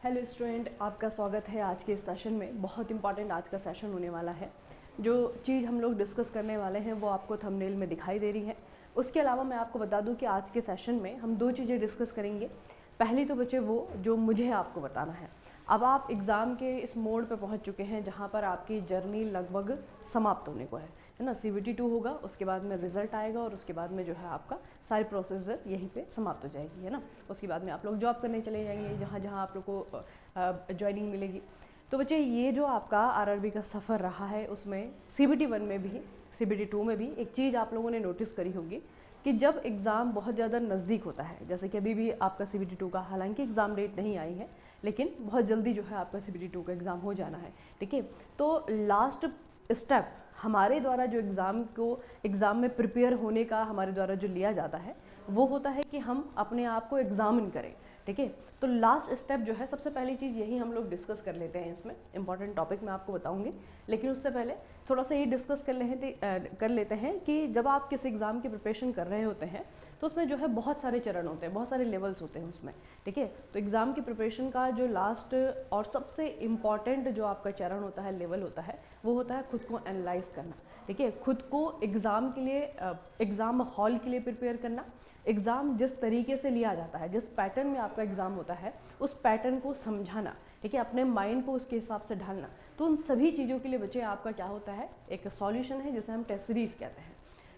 Hello student, आपका स्वागत है आज के इस सेशन में। बहुत इंपॉर्टेंट आज का सेशन होने वाला है। जो चीज़ हम लोग डिस्कस करने वाले हैं वो आपको थंबनेल में दिखाई दे रही है। उसके अलावा मैं आपको बता दूं कि आज के सेशन में हम दो चीज़ें डिस्कस करेंगे। पहली तो बच्चे वो जो मुझे आपको बताना है। अब आप एग्ज़ाम के इस मोड पे पहुंच चुके हैं जहां पर आपकी जर्नी लगभग समाप्त होने को है ना। CBT 2 होगा, उसके बाद में रिजल्ट आएगा और उसके बाद में जो है आपका सारी प्रोसेस यहीं पे समाप्त हो जाएगी, है ना। उसके बाद में आप लोग जॉब करने चले जाएंगे जहाँ जहाँ आप लोग को ज्वाइनिंग मिलेगी। तो बच्चे ये जो आपका आरआरबी का सफ़र रहा है उसमें CBT 1 में भी CBT 2 में भी एक चीज़ आप लोगों ने नोटिस करी होगी कि जब एग्ज़ाम बहुत ज़्यादा नज़दीक होता है, जैसे कि अभी भी आपका CBT 2 का हालांकि एग्ज़ाम डेट नहीं आई है लेकिन बहुत जल्दी जो है आपका CBT 2 का एग्ज़ाम हो जाना है, ठीक है। तो लास्ट स्टेप हमारे द्वारा जो एग्ज़ाम में प्रिपेयर होने का हमारे द्वारा जो लिया जाता है वो होता है कि हम अपने आप को एग्जामिन करें, ठीक है। तो लास्ट स्टेप जो है, सबसे पहली चीज़ यही हम लोग डिस्कस कर लेते हैं। इसमें इंपॉर्टेंट टॉपिक मैं आपको बताऊंगी, लेकिन उससे पहले थोड़ा सा ये डिस्कस कर लेते हैं कि जब आप किसी एग्ज़ाम की प्रिपरेशन कर रहे होते हैं तो उसमें जो है बहुत सारे चरण होते हैं, बहुत सारे लेवल्स होते हैं उसमें, ठीक है। तो एग्ज़ाम की प्रिपरेशन का जो लास्ट और सबसे इम्पॉर्टेंट जो आपका चरण होता है, लेवल होता है, वो होता है खुद को एनालाइज करना, ठीक है। खुद को एग्ज़ाम के लिए, एग्ज़ाम हॉल के लिए प्रिपेयर करना। एग्ज़ाम जिस तरीके से लिया जाता है, जिस पैटर्न में आपका एग्ज़ाम होता है उस पैटर्न को समझाना, ठीक है, अपने माइंड को उसके हिसाब से ढालना। तो उन सभी चीज़ों के लिए बच्चे आपका क्या होता है, एक सॉल्यूशन है जिसे हम टेस्ट सीरीज़ कहते हैं।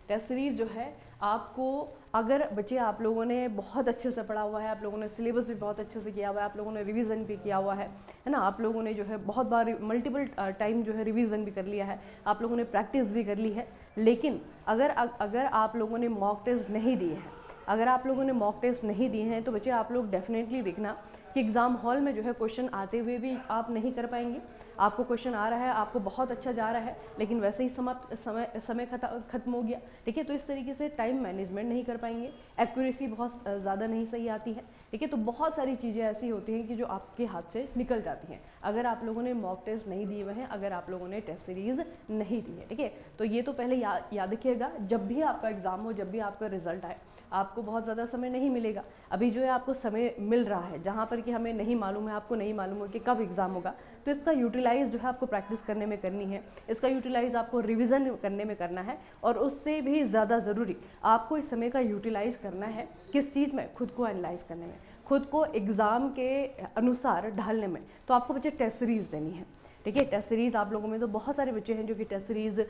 टेस्ट सीरीज़ जो है आपको, अगर बच्चे आप लोगों ने बहुत अच्छे से पढ़ा हुआ है, आप लोगों ने सिलेबस भी बहुत अच्छे से किया हुआ है, आप लोगों ने रिवीजन भी किया हुआ है ना, आप लोगों ने जो है बहुत बार मल्टीपल टाइम जो है रिवीजन भी कर लिया है, आप लोगों ने प्रैक्टिस भी कर ली है, लेकिन अगर आप लोगों ने मॉक टेस्ट नहीं दिए हैं, अगर आप लोगों ने मॉक टेस्ट नहीं दिए हैं तो बच्चे आप लोग डेफिनेटली देखना कि एग्ज़ाम हॉल में जो है क्वेश्चन आते हुए भी आप नहीं कर पाएंगे। आपको क्वेश्चन आ रहा है, आपको बहुत अच्छा जा रहा है, लेकिन वैसे ही समय खत्म हो गया, ठीक है। तो इस तरीके से टाइम मैनेजमेंट नहीं कर पाएंगे, एक्यूरेसी बहुत ज़्यादा नहीं सही आती है, ठीक है। तो बहुत सारी चीज़ें ऐसी होती हैं कि जो आपके हाथ से निकल जाती हैं अगर आप लोगों ने मॉक टेस्ट नहीं दिए हुए हैं, अगर आप लोगों ने टेस्ट सीरीज़ नहीं दी है, ठीक है। तो ये तो पहले याद रखिएगा, जब भी आपका एग्ज़ाम हो, जब भी आपका रिजल्ट आए, आपको बहुत ज़्यादा समय नहीं मिलेगा। अभी जो है आपको समय मिल रहा है जहाँ पर कि हमें नहीं मालूम है, आपको नहीं मालूम है कि कब एग्ज़ाम होगा, तो इसका यूटिलाइज़ जो है आपको प्रैक्टिस करने में करनी है, इसका यूटिलाइज़ आपको रिवीजन करने में करना है, और उससे भी ज़्यादा ज़रूरी आपको इस समय का यूटिलाइज़ करना है किस चीज़ में, खुद को एनालाइज़ करने में, खुद को एग्ज़ाम के अनुसार ढालने में। तो आपको बच्चे टेस्ट सीरीज़ देनी है, ठीक है। टेस्ट सीरीज़ आप लोगों में तो बहुत सारे बच्चे हैं जो कि टेस्ट सीरीज़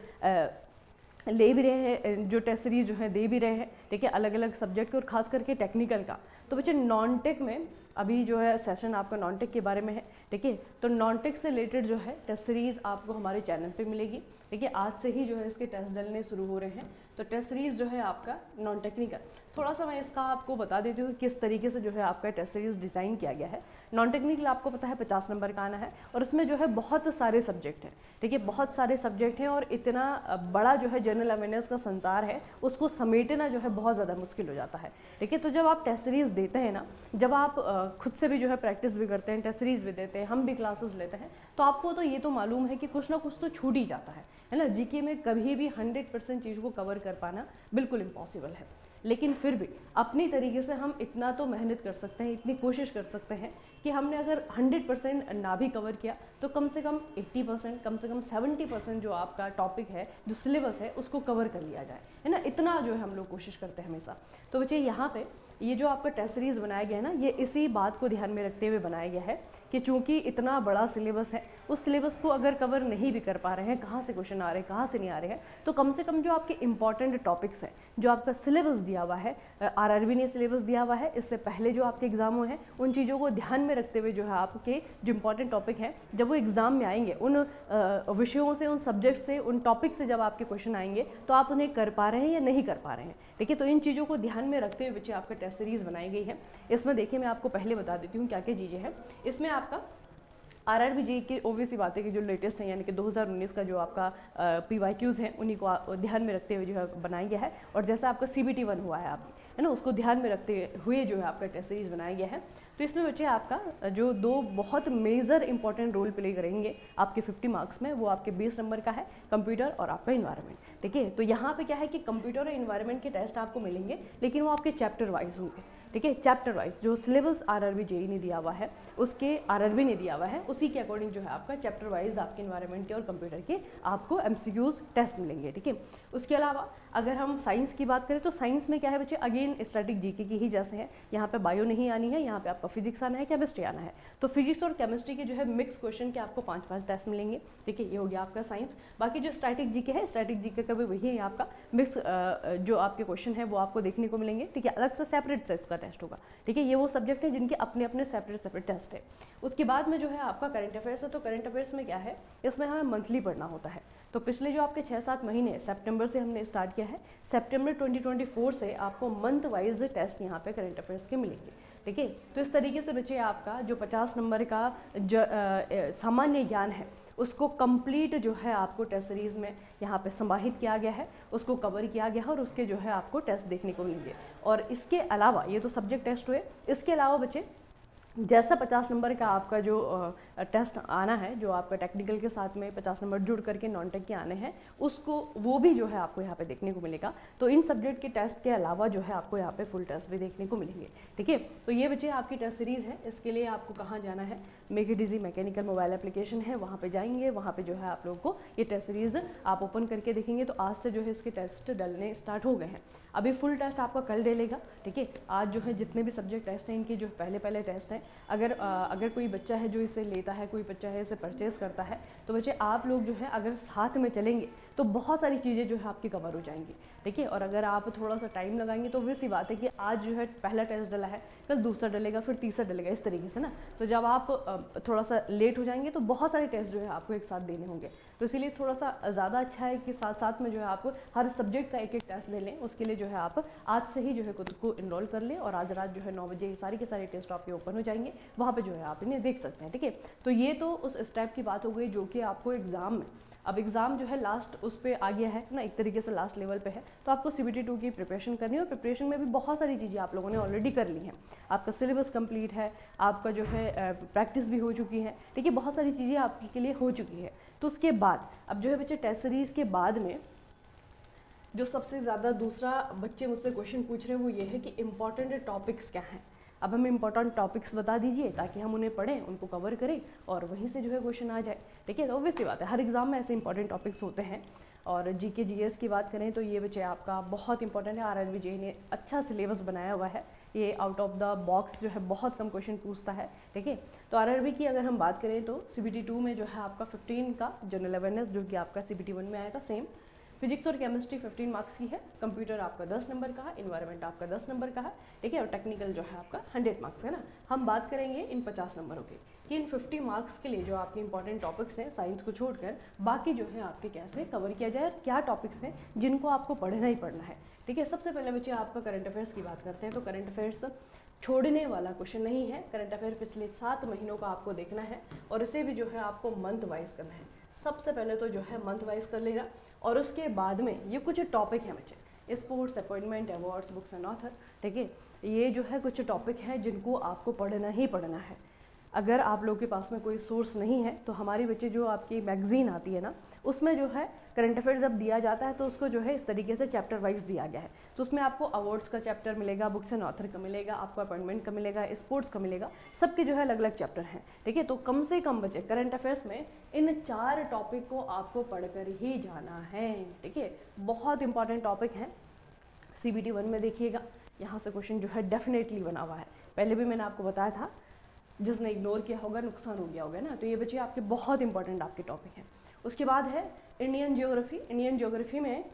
ले भी रहे हैं, जो टेस्ट सीरीज़ जो है दे भी रहे हैं, ठीक है, अलग अलग सब्जेक्ट के और ख़ास करके टेक्निकल का। तो बच्चे नॉन टेक में अभी जो है सेशन आपका नॉन टेक के बारे में है, ठीक है। तो नॉन टेक से रिलेटेड जो है टेस्ट सीरीज़ आपको हमारे चैनल पे मिलेगी, ठीक है। आज से ही जो है इसके टेस्ट डलने शुरू हो रहे हैं। तो टेस्ट सीरीज़ जो है आपका नॉन टेक्निकल, थोड़ा सा मैं इसका आपको बता देती हूँ किस तरीके से जो है आपका टेस्ट सीरीज़ डिज़ाइन किया गया है। नॉन टेक्निकल आपको पता है 50 नंबर का आना है, और उसमें जो है बहुत सारे सब्जेक्ट हैं, ठीक है, बहुत सारे सब्जेक्ट हैं, और इतना बड़ा जो है जनरल अवेयरनेस का संसार है, उसको समेटना जो है बहुत ज़्यादा मुश्किल हो जाता है, ठीक है। तो जब आप टेस्ट सीरीज़ देते हैं ना, जब आप खुद से भी जो है प्रैक्टिस भी करते हैं, टेस्ट सीरीज़ भी देते हैं, हम भी क्लासेस लेते हैं, तो आपको तो ये तो मालूम है कि कुछ ना कुछ तो छूट ही जाता है ना। जीके में कभी भी 100% चीज़ को कवर कर पाना बिल्कुल इम्पॉसिबल है, लेकिन फिर भी अपनी तरीके से हम इतना तो मेहनत कर सकते हैं, इतनी कोशिश कर सकते हैं कि हमने अगर 100% ना भी कवर किया तो कम से कम 80%, कम से कम 70% जो आपका टॉपिक है, जो सिलेबस है, उसको कवर कर लिया जाए, है ना। इतना जो है हम लोग कोशिश करते हैं हमेशा। तो बच्चे यहाँ पे ये जो आपका टेस्ट सीरीज़ बनाया गया है ना, ये इसी बात को ध्यान में रखते हुए बनाया गया है कि चूंकि इतना बड़ा सिलेबस है, उस सिलेबस को अगर कवर नहीं भी कर पा रहे हैं, कहाँ से क्वेश्चन आ रहे हैं, कहाँ से नहीं आ रहे हैं, तो कम से कम जो आपके इंपॉर्टेंट टॉपिक्स हैं, जो आपका सिलेबस दिया हुआ है, आरआरबी ने सिलेबस दिया हुआ है, इससे पहले जो आपके एग्जाम हैं, उन चीज़ों को ध्यान में रखते हुए जो है आपके जो इंपॉर्टेंट टॉपिक हैं, जब वो एग्जाम में आएंगे, उन विषयों से, उन सब्जेक्ट से, उन टॉपिक से जब आपके क्वेश्चन आएंगे तो आप उन्हें कर पा रहे हैं या नहीं कर पा रहे हैं, ठीक है। तो इन चीज़ों को ध्यान में रखते हुए बच्चे आपका टेस्ट सीरीज़ बनाई गई है। इसमें देखिए मैं आपको पहले बता देती हूँ क्या क्या चीज़ें हैं इसमें। आपका आरआरबी जी की ओबीएस सी बातें की जो लेटेस्ट है, यानी कि 2019 का जो आपका PYQs हैं, उन्हीं को ध्यान में रखते हुए जो है बनाया गया है। और जैसा आपका CBT 1 हुआ है आपकी, है ना, उसको ध्यान में रखते हुए जो है आपका टेस्ट सीरीज बनाया गया है। तो इसमें बच्चे आपका जो दो बहुत मेजर इंपॉर्टेंट रोल प्ले करेंगे आपके 50 मार्क्स में, वो आपके 20 नंबर का है, कंप्यूटर और आपका इन्वायरमेंट, ठीक है। तो यहाँ पे क्या है कि कंप्यूटर और इन्वायरमेंट के टेस्ट आपको मिलेंगे, लेकिन वो आपके चैप्टर वाइज होंगे, ठीक है, चैप्टर वाइज जो सिलेबस आरआरबी जेई ने दिया हुआ है, उसके आरआरबी ने दिया हुआ है, उसी के अकॉर्डिंग जो है आपका चैप्टर वाइज आपके एनवायरनमेंट के और कंप्यूटर के आपको एमसीक्यूज टेस्ट मिलेंगे। ठीक है, उसके अलावा अगर हम साइंस की बात करें तो साइंस में क्या है बच्चे, अगेन स्टैटिक जीके की ही जैसे है, यहाँ पे बायो नहीं आनी है, यहाँ पे आपका फिजिक्स आना है, केमिस्ट्री आना है। तो फिजिक्स और केमिस्ट्री के जो है मिक्स क्वेश्चन के आपको 5-5 टेस्ट मिलेंगे। ठीक है, ये हो गया आपका साइंस। बाकी जो स्टैटिक जीके है, स्टैटिक जीके का भी वही है आपका मिक्स, जो आपके क्वेश्चन है वो आपको देखने को मिलेंगे। ठीक है, अलग से सेपरेट से इसका टेस्ट होगा। ठीक है, ये वो सब्जेक्ट है जिनके अपने अपने सेपरेट टेस्ट है। उसके बाद में जो है आपका करंट अफेयर्स है, तो करंट अफेयर्स में क्या है, इसमें हमें मंथली पढ़ना होता है। तो पिछले जो आपके 6-7 महीने सितंबर से हमने स्टार्ट किया है, सितंबर 2024 से आपको मंथ वाइज टेस्ट यहाँ पे करंट अफेयर्स के मिलेंगे। ठीक है, तो इस तरीके से बच्चे आपका जो 50 नंबर का सामान्य ज्ञान है उसको कंप्लीट जो है आपको टेस्ट सीरीज़ में यहाँ पे समाहित किया गया है, उसको कवर किया गया है और उसके जो है आपको टेस्ट देखने को मिलेंगे। और इसके अलावा ये तो सब्जेक्ट टेस्ट हुए, इसके अलावा बच्चे जैसा 50 नंबर का आपका जो टेस्ट आना है, जो आपका टेक्निकल के साथ में 50 नंबर जुड़ करके नॉन टेक के आने हैं, उसको वो भी जो है आपको यहाँ पे देखने को मिलेगा। तो इन सब्जेक्ट के टेस्ट के अलावा जो है आपको यहाँ पे फुल टेस्ट भी देखने को मिलेंगे। ठीक है, तो ये बच्चे आपकी टेस्ट सीरीज़ है। इसके लिए आपको कहाँ जाना है, make it easy mechanical mobile application है, वहाँ पर जाएंगे, वहाँ पर जो है आप लोगों को ये टेस्ट सीरीज़ आप ओपन करके देखेंगे। तो आज से जो है इसके टेस्ट डलने स्टार्ट हो गए हैं। अभी फुल टेस्ट आपका कल डलेगा। ठीक है, आज जो है जितने भी सब्जेक्ट टेस्ट हैं इनके जो पहले टेस्ट हैं, अगर कोई बच्चा है जो इसे लेता है, कोई बच्चा है इसे परचेज़ करता है, तो बच्चे आप लोग जो है अगर साथ में चलेंगे तो बहुत सारी चीज़ें जो है आपकी कवर हो जाएंगी। ठीक है, और अगर आप थोड़ा सा टाइम लगाएंगे तो वैसी बात है कि आज जो है पहला टेस्ट डला है, कल दूसरा डलेगा, फिर तीसरा डलेगा, इस तरीके से ना। तो जब आप थोड़ा सा लेट हो जाएंगे तो बहुत सारे टेस्ट जो है आपको एक साथ देने होंगे। तो इसीलिए थोड़ा सा ज़्यादा अच्छा है कि साथ साथ में जो है आप हर सब्जेक्ट का एक टेस्ट ले लें। उसके लिए जो है आप आज से ही जो है खुद को इनरोल कर लें और आज रात जो है 9 बजे सारी के सारे टेस्ट आपके ओपन हो जाएंगे, वहाँ पे जो है आप इन्हें देख सकते हैं। ठीक है, तो ये तो उस स्टेप की बात हो गई जो कि आपको एग्ज़ाम में, अब एग्ज़ाम जो है लास्ट उस पर आ गया है ना, एक तरीके से लास्ट लेवल पे है। तो आपको CBT 2 की प्रिपरेशन करनी है और प्रिपरेशन में भी बहुत सारी चीज़ें आप लोगों ने ऑलरेडी कर ली हैं। आपका सिलेबस कंप्लीट है, आपका जो है प्रैक्टिस भी हो चुकी है। ठीक है, बहुत सारी चीज़ें आपके लिए हो चुकी है। तो उसके बाद अब जो है बच्चे टेस्ट सीरीज़ के बाद में जो सबसे ज़्यादा दूसरा बच्चे मुझसे क्वेश्चन पूछ रहे हैं वो ये है कि इम्पॉर्टेंट टॉपिक्स क्या हैं। अब हमें इंपॉर्टेंट टॉपिक्स बता दीजिए ताकि हम उन्हें पढ़ें, उनको कवर करें और वहीं से जो है क्वेश्चन आ जाए। ठीक है, तो ऑब्वियस सी बात है, हर एग्जाम में ऐसे इंपॉर्टेंट टॉपिक्स होते हैं। और जीके जीएस की बात करें तो ये बच्चे आपका बहुत इंपॉर्टेंट है। आरआरबी जेईई ने अच्छा सिलेबस बनाया हुआ है, ये आउट ऑफ द बॉक्स जो है बहुत कम क्वेश्चन पूछता है। ठीक है, तो आरआरबी की अगर हम बात करें तो CBT 2 में जो है आपका 15 का जनरल अवेयरनेस जो कि आपका CBT 1 में आया था, सेम फिजिक्स और केमिस्ट्री 15 मार्क्स की है, कंप्यूटर आपका 10 नंबर का है, इन्वायरमेंट आपका 10 नंबर का है। ठीक है, और टेक्निकल जो है आपका 100 मार्क्स है ना। हम बात करेंगे इन 50 नंबरों की कि इन 50 मार्क्स के लिए जो आपके इंपॉर्टेंट टॉपिक्स हैं साइंस को छोड़कर बाकी जो है आपके कैसे कवर किया जाए और क्या टॉपिक्स हैं जिनको आपको पढ़ना ही पढ़ना है। ठीक है, सबसे पहले बच्चे आपका करंट अफेयर्स की बात करते हैं। तो करंट अफेयर्स छोड़ने वाला क्वेश्चन नहीं है। करंट अफेयर पिछले 7 महीनों का आपको देखना है और इसे भी जो है आपको मंथ वाइज करना है। सबसे पहले तो जो है मंथ वाइज कर लेना और उसके बाद में ये कुछ टॉपिक हैं बच्चे, sports, appointment, awards, books and author. ठीक है, ये जो है कुछ टॉपिक हैं जिनको आपको पढ़ना ही पढ़ना है। अगर आप लोगों के पास में कोई सोर्स नहीं है तो हमारी बच्चे जो आपकी मैगजीन आती है ना, उसमें जो है करंट अफेयर जब दिया जाता है तो उसको जो है इस तरीके से चैप्टर वाइज दिया गया है। तो उसमें आपको अवार्ड्स का चैप्टर मिलेगा, बुक्स एंड ऑथर का मिलेगा, आपको अपॉइंटमेंट का मिलेगा, स्पोर्ट्स का मिलेगा, सबके जो है अलग अलग चैप्टर हैं। ठीक है, तो कम से कम बच्चे करंट अफेयर्स में इन 4 टॉपिक को आपको पढ़कर ही जाना है। ठीक है, बहुत इंपॉर्टेंट टॉपिक हैं। CBT 1 में देखिएगा, यहाँ से क्वेश्चन जो है डेफिनेटली बना हुआ है। पहले भी मैंने आपको बताया था, जिसने इग्नोर किया होगा नुकसान हो गया होगा ना। तो ये बच्चे आपके बहुत इंपॉर्टेंट आपके टॉपिक हैं। उसके बाद है इंडियन ज्योग्राफी। इंडियन ज्योग्राफी में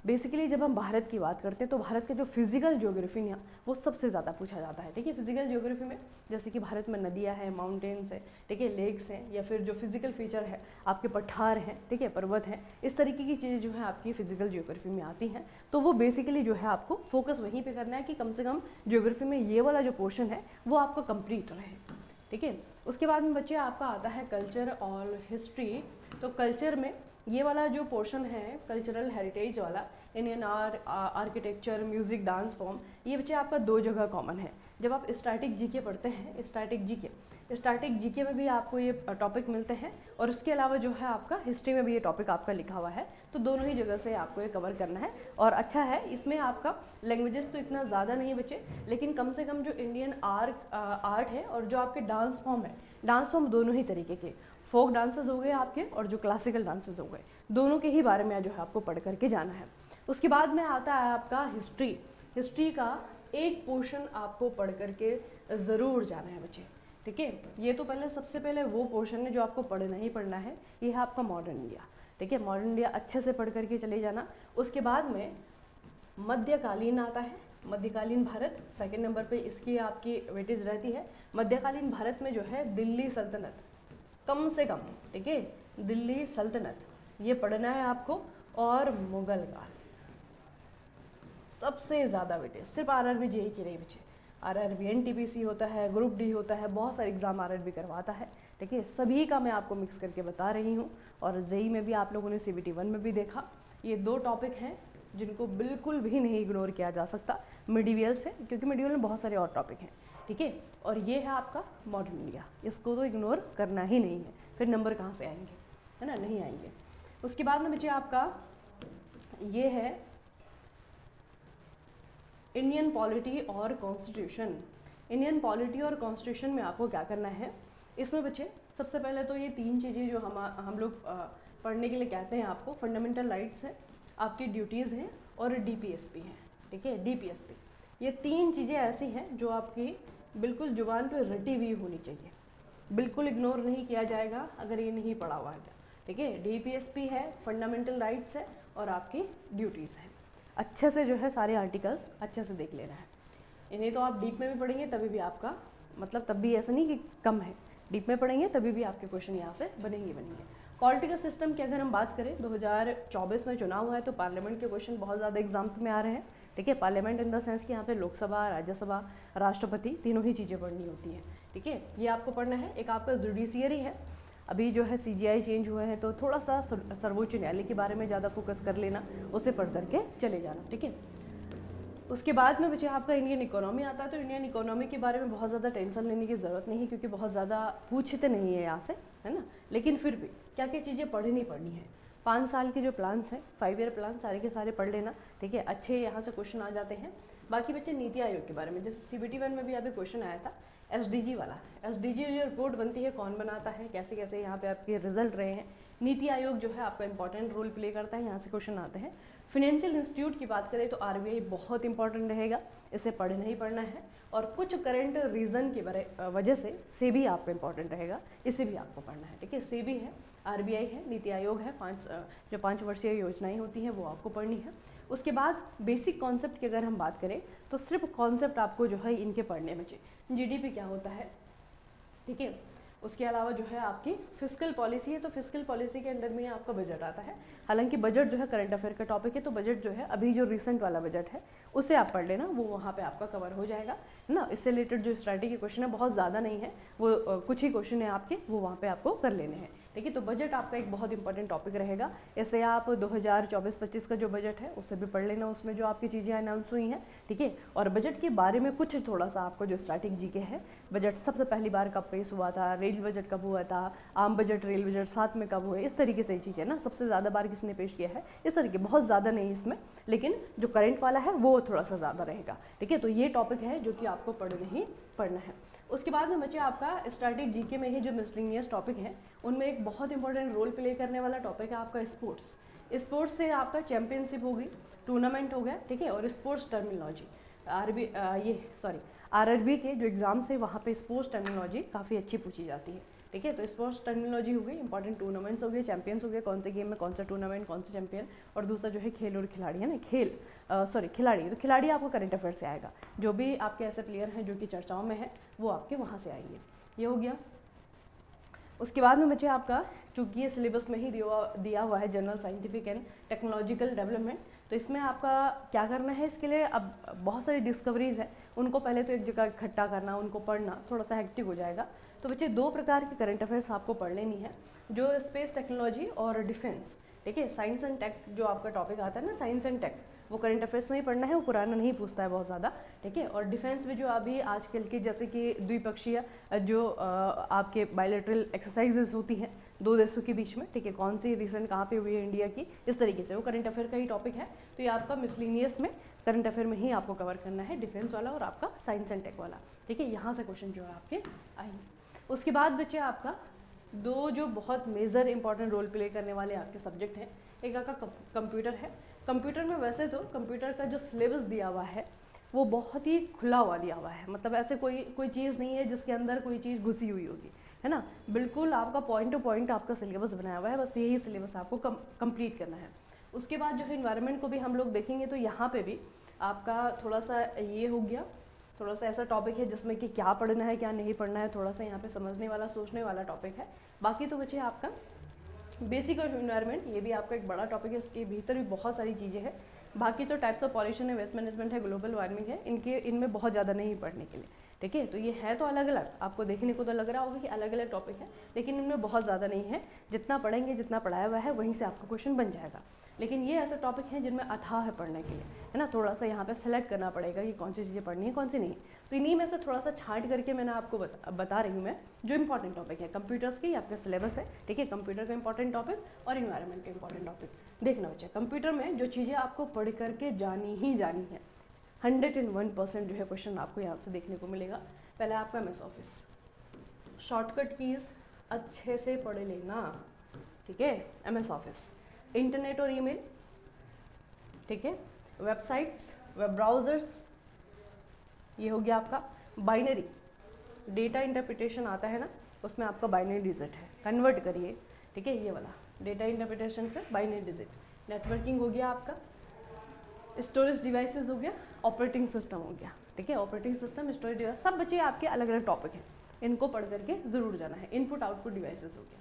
बेसिकली जब हम भारत की बात करते हैं तो भारत के जो फिजिकल ज्योग्राफी है वो सबसे ज़्यादा पूछा जाता है। ठीक है, फिजिकल ज्योग्राफी में जैसे कि भारत में नदियाँ हैं, माउंटेन्स हैं, ठीक है, लेक्स हैं, या फिर जो फिजिकल फीचर है आपके पठार हैं, ठीक है, पर्वत हैं, इस तरीके की चीज़ें जो है आपकी फिजिकल ज्योग्राफी में आती हैं। तो वो बेसिकली जो है आपको फोकस वहीं पर करना है कि कम से कम ज्योग्राफी में ये वाला जो पोर्शन है वो आपका कंप्लीट रहे। ठीक है, उसके बाद में बच्चे आपका आता है कल्चर और हिस्ट्री। तो कल्चर में ये वाला जो पोर्शन है कल्चरल हेरिटेज वाला, Indian architecture, music, dance form, ये बच्चे आपका 2 जगह कॉमन है। जब आप स्टैटिक जीके पढ़ते हैं, स्टैटिक जीके स्टैटिक जीके में भी आपको ये टॉपिक मिलते हैं और उसके अलावा जो है आपका हिस्ट्री में भी ये टॉपिक आपका लिखा हुआ है, तो दोनों ही जगह से आपको ये कवर करना है। और अच्छा है इसमें आपका लैंग्वेजेस तो इतना ज़्यादा नहीं बचे, लेकिन कम से कम जो इंडियन आर्ट है और जो आपके डांस फॉर्म है, डांस फॉर्म दोनों ही तरीके के, फोक डांसेस हो गए आपके और जो क्लासिकल डांसेस हो गए, दोनों के ही बारे में जो है आपको पढ़ करके जाना है। उसके बाद में आता है आपका हिस्ट्री। हिस्ट्री का एक पोर्शन आपको पढ़ करके ज़रूर जाना है बच्चे, ठीक है। ये तो पहले सबसे पहले वो पोर्शन है जो आपको पढ़ना ही पढ़ना है, ये है आपका मॉडर्न इंडिया, ठीक है। मॉडर्न इंडिया अच्छे से पढ़ करके चले जाना। उसके बाद में मध्यकालीन आता है, मध्यकालीन भारत, सेकंड नंबर पे इसकी आपकी वेटेज रहती है। मध्यकालीन भारत में जो है दिल्ली सल्तनत, कम से कम, ठीक है, दिल्ली सल्तनत ये पढ़ना है आपको। और मुगल काल सबसे ज़्यादा वेटेज, सिर्फ आरआरबी जेईई की नहीं बचे, आरआरबी एनटीपीसी होता है, ग्रुप डी होता है, बहुत सारे एग्जाम आरआरबी करवाता है, ठीक है। सभी का मैं आपको मिक्स करके बता रही हूँ। और जेईई में भी आप लोगों ने CBT 1 में भी देखा, ये 2 टॉपिक हैं जिनको बिल्कुल भी नहीं इग्नोर किया जा सकता मिडिवियल से, क्योंकि मिडिवियल में बहुत सारे और टॉपिक हैं, ठीक है। और ये है आपका मॉडर्न इंडिया, इसको तो इग्नोर करना ही नहीं है, फिर नंबर कहाँ से आएंगे, है ना, नहीं आएंगे। उसके बाद में बच्चे आपका ये है इंडियन पॉलिटी और कॉन्स्टिट्यूशन। इंडियन पॉलिटी और कॉन्स्टिट्यूशन में आपको क्या करना है, इसमें बच्चे सबसे पहले तो ये 3 चीज़ें जो हम लोग पढ़ने के लिए कहते हैं आपको, फंडामेंटल राइट्स हैं, आपकी ड्यूटीज़ हैं और DPSP हैं, ठीक है। DPSP ये 3 चीज़ें ऐसी हैं जो आपकी बिल्कुल जुबान पे रटी हुई होनी चाहिए, बिल्कुल इग्नोर नहीं किया जाएगा अगर ये नहीं पढ़ा हुआ है, ठीक है। DPSP है, फंडामेंटल राइट्स है और आपकी ड्यूटीज़ है। अच्छे से जो है सारे आर्टिकल अच्छे से देख लेना है। इन्हें तो आप डीप में भी पढ़ेंगे तभी भी आपका मतलब, तब भी ऐसा नहीं कि कम है, डीप में पढ़ेंगे तभी भी आपके क्वेश्चन यहाँ से बनेंगे। पॉलिटिकल सिस्टम की अगर हम बात करें, 2024 में चुनाव हुआ है तो पार्लियामेंट के क्वेश्चन बहुत ज़्यादा एग्जाम्स में आ रहे हैं, ठीक है। पार्लियामेंट इन द सेंस कि यहाँ पे लोकसभा, राज्यसभा, राष्ट्रपति तीनों ही चीज़ें पढ़नी होती हैं, ठीक है। ये आपको पढ़ना है। एक आपका जुडिशियरी है, अभी जो है CGI चेंज हुए हैं तो थोड़ा सा सर्वोच्च न्यायालय के बारे में ज़्यादा फोकस कर लेना, उसे पढ़ करके चले जाना, ठीक है। उसके बाद में बच्चे आपका इंडियन इकोनॉमी आता है, तो इंडियन इकोनॉमी के बारे में बहुत ज़्यादा टेंशन लेने की ज़रूरत नहीं है, क्योंकि बहुत ज़्यादा पूछते नहीं है यहाँ से, है ना। लेकिन फिर भी क्या क्या चीज़ें पढ़नी है, 5 साल के जो प्लान्स हैं, 5 ईयर प्लान सारे के सारे पढ़ लेना, ठीक है। अच्छे यहाँ से क्वेश्चन आ जाते हैं। बाकी बच्चे नीति आयोग के बारे में, जैसे CBT 1 में भी अभी क्वेश्चन आया था, SDG वाला, SDG जो रिपोर्ट बनती है कौन बनाता है, कैसे कैसे यहाँ पे आपके रिजल्ट रहे हैं, नीति आयोग जो है आपका इंपॉर्टेंट रोल प्ले करता है, यहाँ से क्वेश्चन आते हैं। फिनेंशियल इंस्टीट्यूट की बात करें तो RBI बहुत इंपॉर्टेंट रहेगा, इसे पढ़ना ही पढ़ना है। और कुछ करंट रीज़न की वजह से SEBI आपको इंपॉर्टेंट रहेगा, इसे भी आपको पढ़ना है, ठीक है। SEBI है, RBI है, नीति आयोग है, 5 वर्षीय योजनाएं होती हैं वो आपको पढ़नी है। उसके बाद बेसिक कॉन्सेप्ट की अगर हम बात करें तो सिर्फ कॉन्सेप्ट आपको जो है इनके पढ़ने में चाहिए। GDP क्या होता है, ठीक है। उसके अलावा जो है आपकी फिस्कल पॉलिसी है, तो फिस्कल पॉलिसी के अंदर में आपका बजट आता है। हालांकि बजट जो है करंट अफेयर का टॉपिक है, तो बजट जो है अभी जो रिसेंट वाला बजट है उसे आप पढ़ लेना, वो वहाँ पे आपका कवर हो जाएगा, है ना। इससे रिलेटेड जो स्ट्रैटेजी क्वेश्चन है बहुत ज़्यादा नहीं है, वो कुछ ही क्वेश्चन है आपके, वो वहाँ पे आपको कर लेने हैं, ठीक है। तो बजट आपका एक बहुत इंपॉर्टेंट टॉपिक रहेगा। ऐसे आप 2024-25 का जो बजट है उससे भी पढ़ लेना, उसमें जो आपकी चीज़ें अनाउंस हुई हैं, ठीक है। और बजट के बारे में कुछ थोड़ा सा आपको जो स्ट्रैटेजी के है, बजट सबसे पहली बार कब पेश हुआ था, रेल बजट कब हुआ था, आम बजट रेल बजट साथ में कब हुए, इस तरीके से चीज़ें ना, सबसे ज़्यादा बार किसने पेश किया है, इस तरीके, बहुत ज़्यादा नहीं इसमें, लेकिन जो करंट वाला है वो थोड़ा सा ज़्यादा रहेगा, ठीक है। तो ये टॉपिक है जो कि आपको पढ़ना ही पढ़ना है। उसके बाद में बच्चे आपका स्टैटिक जीके में ही जो मिसलिनियस टॉपिक है उनमें एक बहुत इंपॉर्टेंट रोल प्ले करने वाला टॉपिक है आपका स्पोर्ट्स। स्पोर्ट्स से आपका चैंपियनशिप होगी, टूर्नामेंट हो गया, ठीक है। और स्पोर्ट्स टर्मिनोलॉजी, आरआरबी के जो एग्जाम्स है वहाँ पे स्पोर्ट्स टर्मिनोलॉजी काफ़ी अच्छी पूछी जाती है, ठीक है। तो स्पोर्ट्स टर्मिनोलॉजी हो गई, इंपॉर्टेंट टूर्नामेंट्स हो गए, चैंपियंस हो गए, कौन से गेम में कौन सा टूर्नामेंट, कौन सा चैंपियन, और दूसरा जो है खेल और खिलाड़ी, है ना, खिलाड़ी, तो खिलाड़ी आपको करंट अफेयर से आएगा, जो भी आपके ऐसे प्लेयर हैं जो कि चर्चाओं में है वो आपके वहाँ से आएंगे, ये हो गया। उसके बाद में बच्चे आपका, चूँकि ये सिलेबस में ही दिया हुआ है general scientific and technological development, तो इसमें आपका क्या करना है, इसके लिए अब बहुत सारी डिस्कवरीज है, उनको पहले तो एक जगह इकट्ठा करना, उनको पढ़ना थोड़ा सा हेक्टिक हो जाएगा। तो बच्चे 2 प्रकार की करंट अफेयर्स आपको पढ़ लेनी है, जो स्पेस टेक्नोलॉजी और डिफेंस, ठीक है। साइंस एंड टेक जो आपका टॉपिक आता है ना, साइंस एंड टेक, वो करंट अफेयर्स में ही पढ़ना है, वो पुराना नहीं पूछता है बहुत ज़्यादा, ठीक है। और डिफेंस में जो अभी आजकल की जैसे कि द्विपक्षीय जो आपके बायलैटरल एक्सरसाइजेज होती हैं दो देशों के बीच में, ठीक है, कौन सी रिसेंट कहाँ पे हुई है इंडिया की, इस तरीके से वो करंट अफेयर का ही टॉपिक है। तो ये आपका मिसलिनियस में करंट अफेयर में ही आपको कवर करना है, डिफेंस वाला और आपका साइंस एंड टेक वाला, ठीक है। यहाँ से क्वेश्चन जो है आपके आएंगे। उसके बाद बच्चे आपका दो जो बहुत मेजर इंपॉर्टेंट रोल प्ले करने वाले आपके सब्जेक्ट हैं, एक आपका कंप्यूटर है। कंप्यूटर में वैसे तो कंप्यूटर का जो सिलेबस दिया हुआ है वो बहुत ही खुला हुआ दिया हुआ है, मतलब ऐसे कोई चीज़ नहीं है जिसके अंदर कोई चीज़ घुसी हुई होगी, है ना। बिल्कुल आपका पॉइंट टू पॉइंट आपका सिलेबस बनाया हुआ है, बस यही सिलेबस आपको कंप्लीट करना है। उसके बाद जो है इन्वायरमेंट को भी हम लोग देखेंगे, तो यहाँ पे भी आपका थोड़ा सा ये हो गया, थोड़ा सा ऐसा टॉपिक है जिसमें कि क्या पढ़ना है क्या नहीं पढ़ना है, थोड़ा सा यहाँ पे समझने वाला सोचने वाला टॉपिक है। बाकी तो बच्चे आपका बेसिक और इन्वायरमेंट, ये भी आपका एक बड़ा टॉपिक है, इसके भीतर भी बहुत सारी चीज़ें हैं। बाकी तो टाइप्स ऑफ पॉल्यूशन है, वेस्ट मैनेजमेंट है, ग्लोबल वार्मिंग है, इनमें बहुत ज़्यादा नहीं पढ़ने के लिए, ठीक है। तो ये है तो अलग अलग, आपको देखने को तो लग रहा होगा कि अलग अलग टॉपिक है, लेकिन इनमें बहुत ज़्यादा नहीं है। जितना पढ़ेंगे, जितना पढ़ाया हुआ है वहीं से आपका क्वेश्चन बन जाएगा। लेकिन ये ऐसे टॉपिक हैं जिनमें अथाह है पढ़ने के लिए, है ना। थोड़ा सा यहाँ पे सेलेक्ट करना पड़ेगा कि कौन सी चीज़ें पढ़नी है कौन सी नहीं। तो इन्हीं में से थोड़ा सा छांट करके मैंने आपको बता रही हूँ मैं जो इंपॉर्टेंट टॉपिक है कंप्यूटर्स की, आपका सिलेबस है, ठीक है। कंप्यूटर का इंपॉर्टेंट टॉपिक और इन्वायरमेंट का इंपॉर्टेंट टॉपिक देखना बच्चा। कंप्यूटर में जो चीज़ें आपको पढ़ करके जानी ही जानी है, 101% जो है क्वेश्चन आपको यहाँ से देखने को मिलेगा। पहले आपका MS ऑफिस, शॉर्टकट कीज़ अच्छे से पढ़ लेना, ठीक है। MS ऑफिस, इंटरनेट और ईमेल, ठीक है, वेबसाइट्स, वेब ब्राउज़र्स, ये हो गया आपका। बाइनरी, डेटा इंटरप्रिटेशन आता है ना, उसमें आपका बाइनरी डिजिट है, कन्वर्ट करिए, ठीक है, ये वाला डेटा इंटरप्रिटेशन से बाइनरी डिजिट। नेटवर्किंग हो गया आपका, स्टोरेज डिवाइसेस हो गया, ऑपरेटिंग सिस्टम हो गया, ठीक है। ऑपरेटिंग सिस्टम, स्टोरेज डिवाइस, सब बच्चे आपके अलग अलग टॉपिक हैं, इनको पढ़ करके ज़रूर जाना है। इनपुट आउटपुट डिवाइसेस हो गया,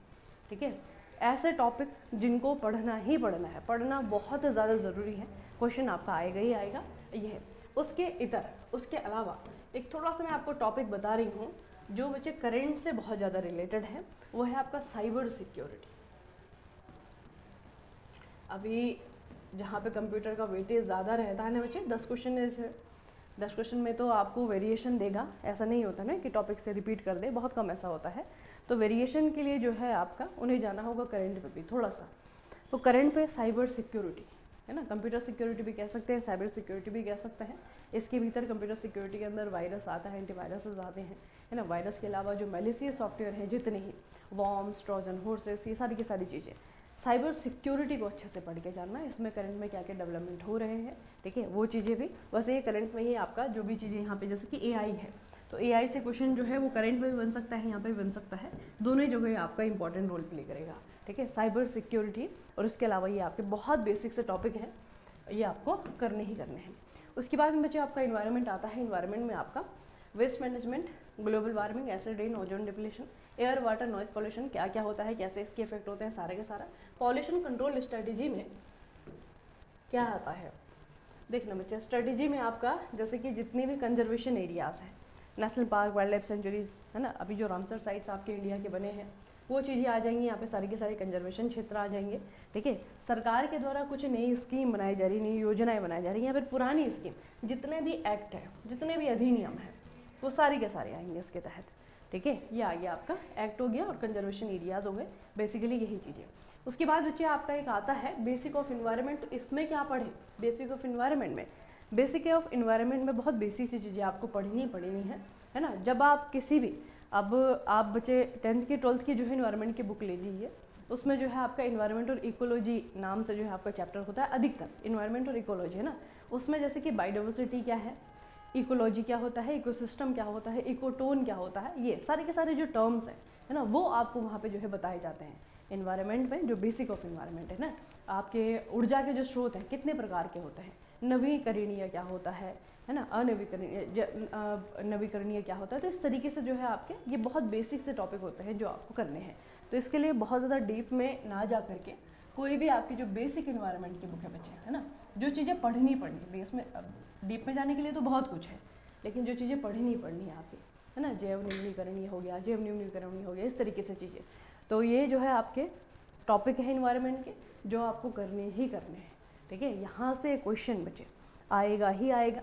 ठीक है। ऐसे टॉपिक जिनको पढ़ना ही पढ़ना है, पढ़ना बहुत ज़्यादा ज़रूरी है, क्वेश्चन आपका आएगा ही आएगा, ये है। उसके अलावा एक थोड़ा सा मैं आपको टॉपिक बता रही हूँ जो बच्चे करंट से बहुत ज़्यादा रिलेटेड है, वो है आपका साइबर सिक्योरिटी। अभी जहाँ पे कंप्यूटर का वेटेज ज़्यादा रहता है ना बच्चे, 10 क्वेश्चन है, 10 क्वेश्चन में तो आपको वेरिएशन देगा, ऐसा नहीं होता ना कि टॉपिक से रिपीट कर दे, बहुत कम ऐसा होता है। तो वेरिएशन के लिए जो है आपका उन्हें जाना होगा करंट पे भी थोड़ा सा। तो करंट पे साइबर सिक्योरिटी है ना, कंप्यूटर सिक्योरिटी भी कह सकते हैं, साइबर सिक्योरिटी भी कह सकते हैं। इसके भीतर कंप्यूटर सिक्योरिटी के अंदर वायरस आता है, एंटीवायरसेस आते हैं, है ना। वायरस के अलावा जो मैलिशियस सॉफ्टवेयर हैं जितने ही, वॉर्म्स, ट्रोजन हॉर्सेस, ये सारी की सारी चीज़ें, साइबर सिक्योरिटी को अच्छे से पढ़ के जानना है। इसमें करंट में क्या क्या डेवलपमेंट हो रहे हैं, ठीक है, वो चीज़ें भी। वैसे ये करंट में ही आपका जो भी चीज़ें यहाँ पे जैसे कि AI है, तो AI से क्वेश्चन जो है वो करंट में भी बन सकता है, यहाँ पे भी बन सकता है, दोनों ही जगह आपका इंपॉर्टेंट रोल प्ले करेगा, ठीक है। साइबर सिक्योरिटी और उसके अलावा ये आपके बहुत बेसिक से टॉपिक हैं, ये आपको करने ही करने हैं। उसके बाद में बच्चे आपका इन्वायरमेंट आता है। इन्वायरमेंट में आपका waste management, global warming, acid rain, ozone depletion, air water noise pollution, क्या क्या होता है, कैसे इसके इफेक्ट होते हैं, सारे के सारा। पॉल्यूशन कंट्रोल स्ट्रेटेजी में क्या आता है देखना बच्चे। स्ट्रेटेजी में आपका जैसे कि जितनी भी कंजर्वेशन एरियाज हैं, national park, wild life sanctuaries, है ना, अभी जो रामसर साइट्स आपके इंडिया के बने हैं वो चीज़ें आ जाएंगी यहाँ पे, सारी के सारे कंजर्वेशन क्षेत्र आ जाएंगे, ठीक है। सरकार के द्वारा कुछ नई स्कीम बनाई जा रही, नई योजनाएं बनाई जा रही हैं, या फिर पुरानी स्कीम, जितने भी एक्ट है, जितने भी अधिनियम है, वो सारी के सारे आएंगे इसके तहत, ठीक है। ये आ गया आपका एक्ट हो गया और कंजर्वेशन एरियाज हो गए, बेसिकली यही चीज़ें। उसके बाद बच्चे आपका एक आता है बेसिक ऑफ इन्वायरमेंट। तो इसमें क्या पढ़े, बेसिक ऑफ इन्वायरमेंट में, बेसिक ऑफ इन्वायरमेंट में बहुत बेसिक सी चीज़ें आपको पढ़नी है ना। जब आप किसी भी, अब आप बच्चे 10th की 12th की जो है इन्वायरमेंट की बुक लीजिए, उसमें जो है आपका इन्वायरमेंट और इकोलॉजी नाम से जो है आपका चैप्टर होता है, अधिकतर इन्वायरमेंट और इकोलॉजी, है ना। उसमें जैसे कि बायोडाइवर्सिटी क्या है, इकोलॉजी क्या होता है, इकोसिस्टम क्या होता है, इकोटोन क्या होता है, ये सारे के सारे जो टर्म्स हैं, है ना, वो आपको वहाँ पे जो है बताए जाते हैं इन्वायरमेंट में। जो बेसिक ऑफ इन्वायरमेंट है ना, आपके ऊर्जा के जो स्रोत हैं कितने प्रकार के होते हैं, नवीकरणीय क्या होता है ना, अनवीकरणीय, नवीकरणीय क्या होता है। तो इस तरीके से जो है आपके ये बहुत बेसिक से टॉपिक होते हैं जो आपको करने हैं। तो इसके लिए बहुत ज़्यादा डीप में ना जा करके कोई भी आपकी जो बेसिक इन्वायरमेंट की बुक है बच्चे, है ना, जो चीज़ें पढ़नी बेस में, डीप में जाने के लिए तो बहुत कुछ है, लेकिन जो चीज़ें पढ़नी है आपकी, है ना, जैव न्यूनीकरणीय हो गया, जैव न्यूनीकरणीय हो गया, इस तरीके से चीज़ें। तो ये जो है आपके टॉपिक है इन्वायरमेंट के, जो आपको करने ही करने हैं, ठीक है, यहाँ से क्वेश्चन बचे आएगा ही आएगा,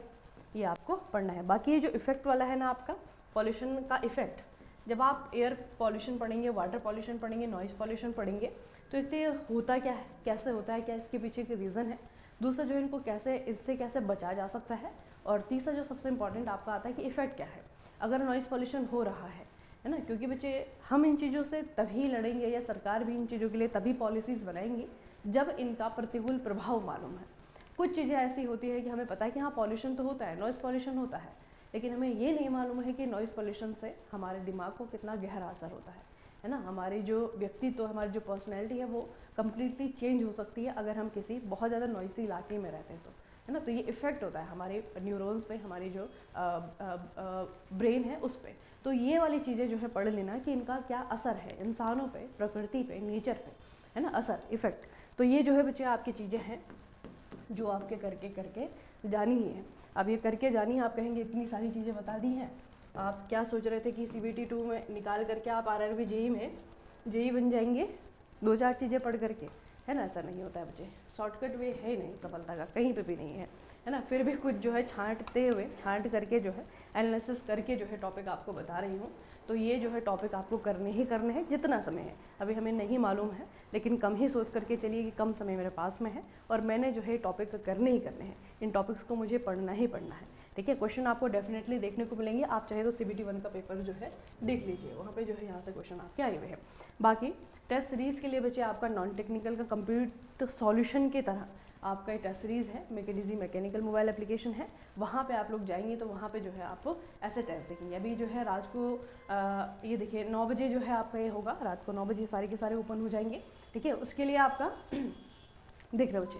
ये आपको पढ़ना है। बाकी ये जो इफेक्ट वाला है ना आपका पॉल्यूशन का इफेक्ट, जब आप एयर पॉल्यूशन पढ़ेंगे, वाटर पॉल्यूशन पढ़ेंगे, नॉइज़ पॉल्यूशन पढ़ेंगे, तो एक तो ये होता क्या है, कैसे होता है, क्या इसके पीछे के रीज़न है, दूसरा जो है इनको कैसे, इससे कैसे बचा जा सकता है, और तीसरा जो सबसे इंपॉर्टेंट आपका आता है कि इफेक्ट क्या है अगर नॉइज़ पॉल्यूशन हो रहा है ना। क्योंकि बच्चे हम इन चीज़ों से तभी लड़ेंगे या सरकार भी इन चीज़ों के लिए तभी पॉलिसीज़ बनाएंगी जब इनका प्रतिकूल प्रभाव मालूम है। कुछ चीज़ें ऐसी होती है कि हमें पता है कि हाँ पॉल्यूशन तो होता है, नॉइज़ पॉल्यूशन होता है, लेकिन हमें ये नहीं मालूम है कि नॉइज़ पॉल्यूशन से हमारे दिमाग को कितना गहरा असर होता है ना। हमारी जो व्यक्तित्व, हमारी जो पर्सनैलिटी है वो कम्प्लीटली चेंज हो सकती है अगर हम किसी बहुत ज़्यादा नॉइसी इलाके में रहते हैं तो, है ना। तो ये इफ़ेक्ट होता है हमारे न्यूरॉन्स पे, हमारी जो ब्रेन है उस पर। तो ये वाली चीज़ें जो है पढ़ लेना कि इनका क्या असर है इंसानों पे, प्रकृति पे, नेचर पे, है ना, असर, इफ़ेक्ट। तो ये जो है बच्चे आपकी चीज़ें हैं जो आपके करके जानी ही है। अब ये करके जानी है, आप कहेंगे इतनी सारी चीज़ें बता दी हैं, आप क्या सोच रहे थे कि CBT 2 में निकाल करके आप RRB JEE में JEE बन जाएंगे 2-4 चीज़ें पढ़ करके, है ना। ऐसा नहीं होता है बच्चे, शॉर्टकट वे है नहीं सफलता का, कहीं पे भी नहीं है ना। फिर भी कुछ जो है छांट करके जो है एनालिसिस करके जो है टॉपिक आपको बता रही हूँ। तो ये जो है टॉपिक आपको करने ही करने हैं जितना समय है। अभी हमें नहीं मालूम है, लेकिन कम ही सोच करके चलिए कि कम समय मेरे पास में है और मैंने जो है टॉपिक करने ही करने हैं, इन टॉपिक्स को मुझे पढ़ना ही पढ़ना है, ठीक है। क्वेश्चन आपको डेफिनेटली देखने को मिलेंगे, आप चाहे तो CBT 1 का पेपर जो है देख लीजिए, वहाँ पे जो है यहाँ से क्वेश्चन आपके आए हुए हैं। बाकी टेस्ट सीरीज़ के लिए बच्चे आपका नॉन टेक्निकल का कंप्यूटर सॉल्यूशन की तरह आपका एक टेस्ट सीरीज़ है, मैकेनिजी मैकेनिकल मोबाइल एप्लीकेशन है, वहाँ पे आप लोग जाएंगे तो वहाँ पे जो है आप ऐसे टेस्ट देखेंगे। अभी जो है रात को ये देखिए 9 बजे जो है आपका ये होगा, रात को 9 बजे सारे के सारे ओपन हो जाएंगे, ठीक है। उसके लिए आपका देख रहे बच्चे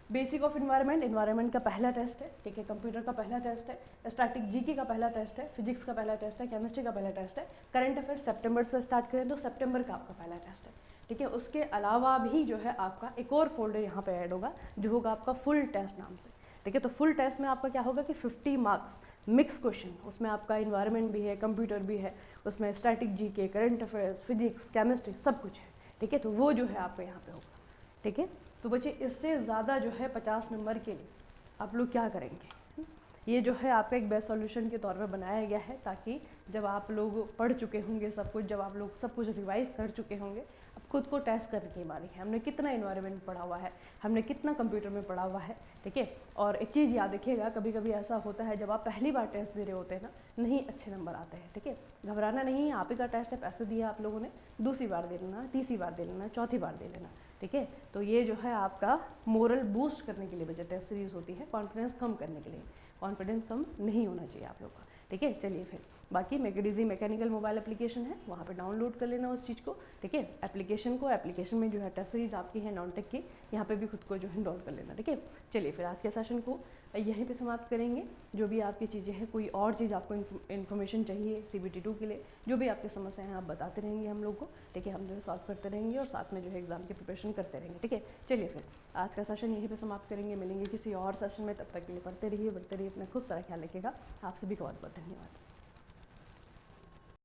बेसिक ऑफ इन्वायरमेंट का पहला टेस्ट है, ठीक है, कंप्यूटर का पहला टेस्ट है, स्टैटिक जीके का पहला टेस्ट है, फिजिक्स का पहला टेस्ट है, केमिस्ट्री का पहला टेस्ट है, करंट अफेयर सितंबर से स्टार्ट करें तो सितंबर का आपका पहला टेस्ट है, ठीक है। उसके अलावा भी जो है आपका एक और फोल्डर यहाँ पे ऐड होगा जो होगा आपका फुल टेस्ट नाम से, ठीक है। तो फुल टेस्ट में आपका क्या होगा कि 50 मार्क्स मिक्स क्वेश्चन, उसमें आपका इन्वायरमेंट भी है, कंप्यूटर भी है, उसमें static GK, current affairs, physics, chemistry सब कुछ है, ठीक है। तो वो जो है आपका यहाँ पे होगा, ठीक है। तो बच्चे इससे ज़्यादा जो है 50 नंबर के लिए आप लोग क्या करेंगे, ये जो है आपका एक बेस्ट सॉल्यूशन के तौर पर बनाया गया है ताकि जब आप लोग पढ़ चुके होंगे सब कुछ, जब आप लोग सब कुछ रिवाइज कर चुके होंगे, अब खुद को टेस्ट करने की बारी है, हमने कितना इन्वायरमेंट पढ़ा हुआ है, हमने कितना कंप्यूटर में पढ़ा हुआ है, ठीक है। और एक चीज़ याद रखिएगा, कभी कभी ऐसा होता है जब आप पहली बार टेस्ट दे रहे होते हैं ना, नहीं अच्छे नंबर आते हैं, ठीक है। घबराना नहीं है, आप ही का टेस्ट है, पैसे दिए आप लोगों ने, दूसरी बार दे लेना, तीसरी बार दे लेना, चौथी बार दे लेना, ठीक है। तो ये जो है आपका मोरल बूस्ट करने के लिए बच्चे टेस्ट सीरीज होती है, कॉन्फिडेंस कम करने के लिए, कॉन्फिडेंस कम नहीं होना चाहिए आप लोग का, ठीक है। चलिए फिर बाकी मैकेनिजी मैकेनिकल मोबाइल एप्लीकेशन है, वहाँ पे डाउनलोड कर लेना उस चीज़ को, ठीक है। एप्लीकेशन में जो है टेस्ट सीरीज आपकी है नॉन टेक की, यहाँ पे भी खुद को जो है डाउनलोड कर लेना, ठीक है। चलिए फिर आज के सेशन को यहीं पे समाप्त करेंगे। जो भी आपकी चीज़ें हैं, कोई और चीज़ आपको इन्फॉर्मेशन चाहिए CBT 2 के लिए, जो भी आपकी समस्या हैं आप बताते रहेंगे हम लोग को, ठीक है। हम जो है सॉल्व करते रहेंगे और साथ में जो है एग्जाम की प्रिपरेशन करते रहेंगे, ठीक है। चलिए फिर आज का सेशन यहीं पे समाप्त करेंगे, मिलेंगे किसी और सेशन में, तब तक के लिए पढ़ते रहिए, बढ़ते रहिए, अपना खूब सारा ख्याल रखिएगा। आप सभी को बहुत बहुत धन्यवाद।